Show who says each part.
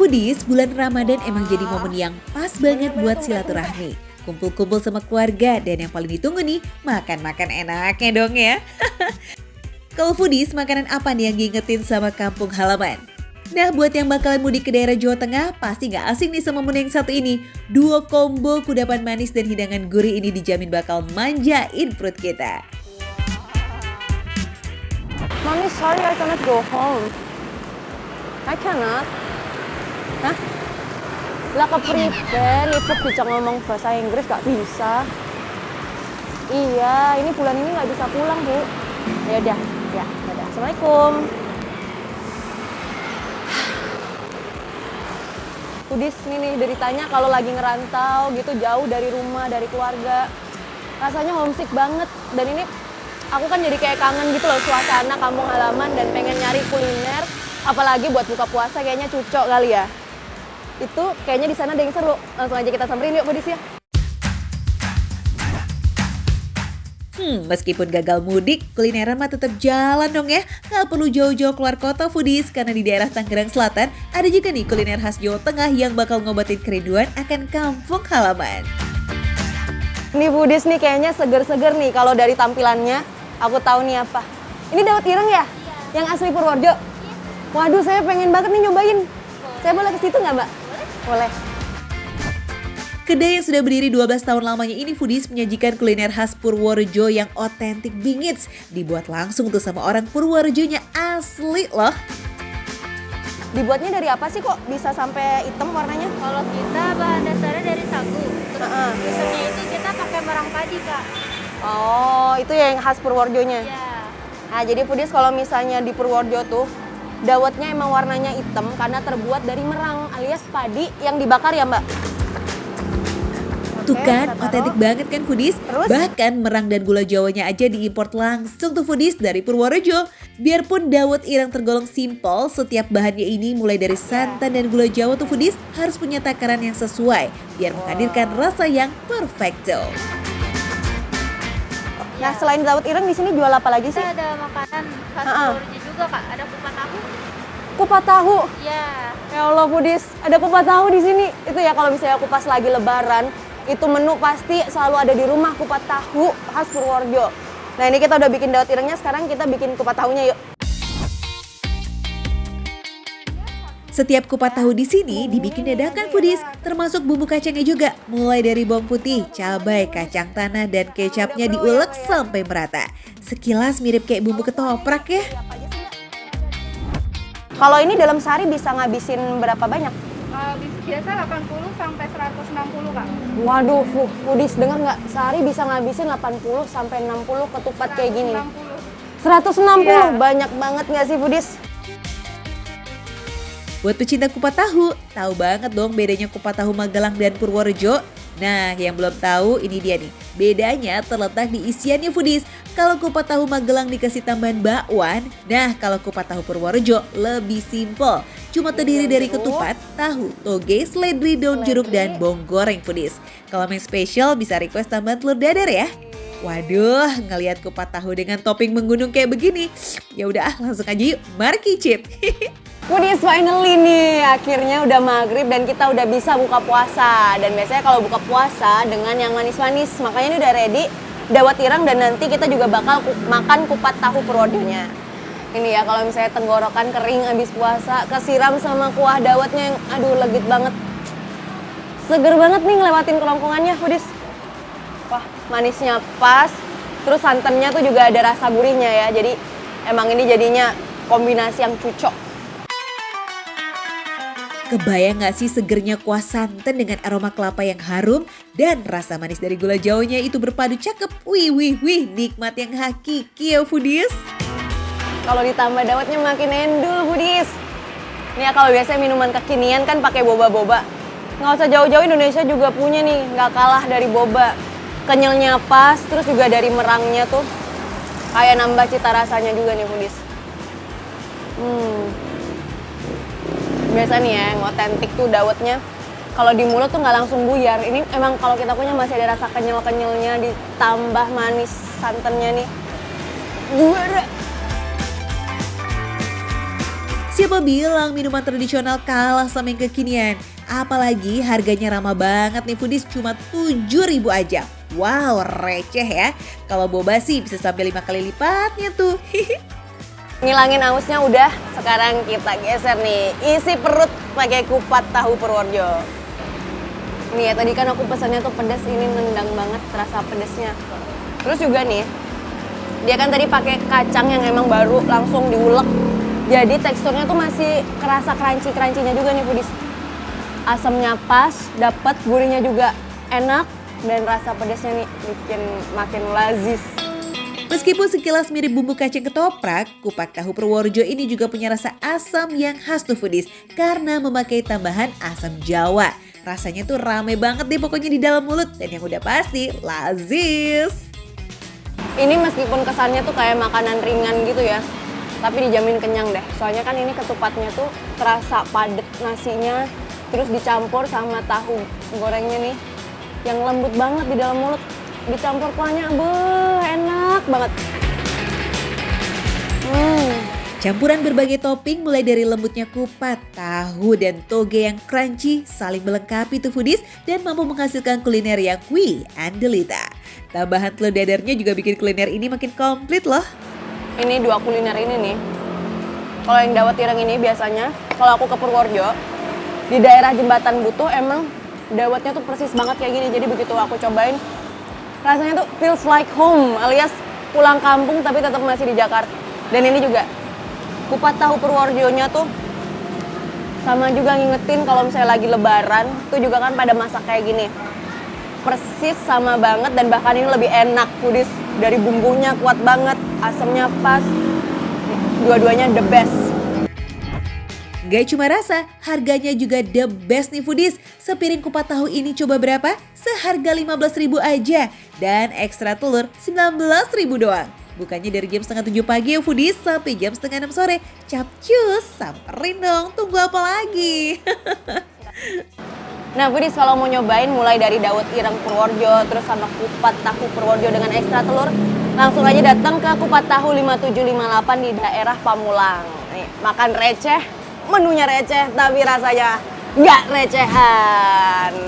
Speaker 1: Foodies, bulan Ramadan emang jadi momen yang pas banget buat silaturahmi. Kumpul-kumpul sama keluarga dan yang paling ditunggu nih, makan-makan enaknya dong ya. Kalau Foodies, makanan apa nih yang diingetin sama kampung halaman? Nah, buat yang bakalan mudik ke daerah Jawa Tengah, pasti gak asing nih sama menu yang satu ini. Duo combo kudapan manis dan hidangan gurih ini dijamin bakal manjain perut kita.
Speaker 2: Mommy, sorry, I cannot go home. I cannot. Hah? Lah kepriben, ibu bisa ngomong bahasa Inggris gak bisa. Iya, ini bulan ini gak bisa pulang, Bu. Ya udah, ya, dadah. Assalamualaikum. Foodies nih deritanya kalau lagi ngerantau gitu jauh dari rumah, dari keluarga. Rasanya homesick banget. Dan ini aku kan jadi kayak kangen gitu loh suasana kampung halaman dan pengen nyari kuliner. Apalagi buat buka puasa kayaknya cocok kali ya. Itu kayaknya di sana ada yang seru. Langsung aja kita samperin yuk Foodies ya.
Speaker 1: Meskipun gagal mudik, kulineran mah tetap jalan dong ya. Gak perlu jauh-jauh keluar kota Foodies, karena di daerah Tangerang Selatan ada juga nih kuliner khas Jawa Tengah yang bakal ngobatin kerinduan akan kampung halaman.
Speaker 2: Ini Foodies nih kayaknya seger-seger nih kalau dari tampilannya. Aku tahu nih apa. Ini dawet ireng ya? Iya. Yang asli Purworejo? Iya. Waduh, saya pengen banget nih nyobain. Boleh. Saya boleh ke situ nggak, Mbak? Boleh.
Speaker 1: Kedai yang sudah berdiri 12 tahun lamanya ini Foodies menyajikan kuliner khas Purworejo yang otentik bingits. Dibuat langsung tuh sama orang Purworejonya asli loh.
Speaker 2: Dibuatnya dari apa sih kok bisa sampai hitam warnanya?
Speaker 3: Kalau kita bahan dasarnya dari sagu. Terus biasanya itu kita pakai merang padi, Kak.
Speaker 2: Oh, itu yang khas Purworejonya?
Speaker 3: Iya.
Speaker 2: Nah, jadi Foodies kalau misalnya di Purworejo tuh, dawetnya emang warnanya hitam karena terbuat dari merang alias padi yang dibakar ya, Mbak?
Speaker 1: Tuh kan, otentik banget kan Foodies?
Speaker 2: Terus?
Speaker 1: Bahkan merang dan gula jawanya aja diimpor langsung tuh Foodies dari Purworejo. Biarpun dawet ireng tergolong simpel, setiap bahannya ini mulai dari santan dan gula jawa tuh Foodies harus punya takaran yang sesuai biar menghadirkan rasa yang perfecto.
Speaker 2: Nah, selain dawet ireng di sini jual apa lagi sih?
Speaker 3: Kita ada makanan khas Purworejo juga, Kak. Ada kupat tahu.
Speaker 2: Kupat tahu.
Speaker 3: Iya.
Speaker 2: Ya Allah Foodies, ada kupat tahu di sini. Itu ya kalau misalnya aku pas lagi lebaran, itu menu pasti selalu ada di rumah, kupat tahu khas Purworejo. Nah, ini kita udah bikin dawet irengnya, sekarang kita bikin kupat tahunya yuk.
Speaker 1: Setiap kupat tahu di sini dibikin dadakan Foodies, termasuk bumbu kacangnya juga. Mulai dari bawang putih, cabai, kacang tanah, dan kecapnya diulek sampai merata. Sekilas mirip kayak bumbu ketoprak ya.
Speaker 2: Kalau ini dalam sehari bisa ngabisin berapa banyak?
Speaker 3: Biasa 80 sampai 160, Kak.
Speaker 2: Waduh, Foodies dengar nggak? Sehari bisa ngabisin 80 sampai 60 ketupat kayak gini. 160,
Speaker 3: Iya.
Speaker 2: banyak banget nggak sih Foodies?
Speaker 1: Buat pecinta kupat tahu banget dong bedanya kupat tahu Magelang dan Purworejo. Nah, yang belum tahu ini dia nih. Bedanya terletak di isiannya Foodies. Kalau kupat tahu Magelang dikasih tambahan bakwan, nah kalau kupat tahu Purworejo lebih simpel. Cuma terdiri dari ketupat, tahu, toge, seledri, daun jeruk, dan bawang goreng Foodies. Kalau yang spesial bisa request tambahan telur dadar ya. Waduh, ngelihat kupat tahu dengan topping menggunung kayak begini. Ya udah langsung aja yuk, mari kicip.
Speaker 2: Foodies finally nih, akhirnya udah maghrib dan kita udah bisa buka puasa. Dan biasanya kalau buka puasa dengan yang manis-manis, makanya ini udah ready dawet ireng dan nanti kita juga bakal makan kupat tahu Purworejonya. Ini ya kalau misalnya tenggorokan kering abis puasa, kesiram sama kuah dawetnya yang aduh legit banget. Seger banget nih ngelewatin kerongkongannya Foodies. Wah, manisnya pas, terus santannya tuh juga ada rasa gurihnya ya. Jadi emang ini jadinya kombinasi yang cocok.
Speaker 1: Kebayang gak sih segernya kuah santan dengan aroma kelapa yang harum dan rasa manis dari gula jawanya itu berpadu cakep. Wih, nikmat yang hakiki ya Foodies.
Speaker 2: Kalau ditambah dawetnya makin endul Foodies. Ini ya kalau biasanya minuman kekinian kan pakai boba-boba. Nggak usah jauh-jauh, Indonesia juga punya nih, nggak kalah dari boba. Kenyalnya pas, terus juga dari merangnya tuh kayak nambah cita rasanya juga nih Foodies. Biasa nih ya, yang otentik tuh dawetnya kalau di mulut tuh nggak langsung buyar. Ini emang kalau kita punya masih ada rasa kenyal-kenyalnya ditambah manis santannya nih. Juara.
Speaker 1: Siapa bilang minuman tradisional kalah sama yang kekinian? Apalagi harganya ramah banget nih foodies, cuma 7.000 aja. Wow, receh ya. Kalau boba sih bisa sampai 5 kali lipatnya tuh.
Speaker 2: Ngilangin ausnya udah, sekarang kita geser nih. Isi perut pakai kupat tahu Purworejo. Nih ya, tadi kan aku pesannya tuh pedas, ini nendang banget terasa pedasnya. Terus juga nih, dia kan tadi pakai kacang yang emang baru langsung diulek. Jadi teksturnya tuh masih kerasa crunchy-crunchy-nya juga nih foodies. Asamnya pas, dapet gurihnya juga enak, dan rasa pedasnya nih bikin makin lazis.
Speaker 1: Meskipun sekilas mirip bumbu kacang ketoprak, kupat tahu Purworejo ini juga punya rasa asam yang khas tuh foodies karena memakai tambahan asam Jawa. Rasanya tuh rame banget deh pokoknya di dalam mulut dan yang udah pasti lazis.
Speaker 2: Ini meskipun kesannya tuh kayak makanan ringan gitu ya, tapi dijamin kenyang deh. Soalnya kan ini ketupatnya tuh terasa padet nasinya, terus dicampur sama tahu gorengnya nih yang lembut banget di dalam mulut. Dicampur kuahnya, enak banget.
Speaker 1: Campuran berbagai topping mulai dari lembutnya kupat, tahu, dan toge yang crunchy saling melengkapi tuh foodies dan mampu menghasilkan kuliner yang wih, andelita. Tambahan telur dadarnya juga bikin kuliner ini makin komplit loh.
Speaker 2: Ini dua kuliner ini nih. Kalau yang dawet ireng ini biasanya, kalau aku ke Purworejo, di daerah Jembatan Butuh emang dawetnya tuh persis banget kayak gini. Jadi begitu aku cobain, rasanya tuh feels like home alias pulang kampung tapi tetap masih di Jakarta. Dan ini juga kupat tahu Purworejo-nya tuh sama juga ngingetin kalau misalnya lagi lebaran tuh juga kan pada masak kayak gini. Persis sama banget dan bahkan ini lebih enak foodies, dari bumbunya kuat banget, asamnya pas. Dua-duanya the best.
Speaker 1: Gak cuma rasa, harganya juga the best nih foodies. Sepiring kupat tahu ini coba berapa? Seharga 15.000 aja. Dan ekstra telur 19.000 doang. Bukannya dari jam setengah 7 pagi ya foodies sampai jam setengah 6 sore. Capcus, samperin dong, tunggu apa lagi?
Speaker 2: Nah foodies kalau mau nyobain mulai dari dawet ireng Purworejo, terus sama kupat tahu Purworejo dengan ekstra telur, langsung aja datang ke Kupat Tahu 5758 di daerah Pamulang. Nih, makan receh, menunya receh, tapi rasanya nggak recehan.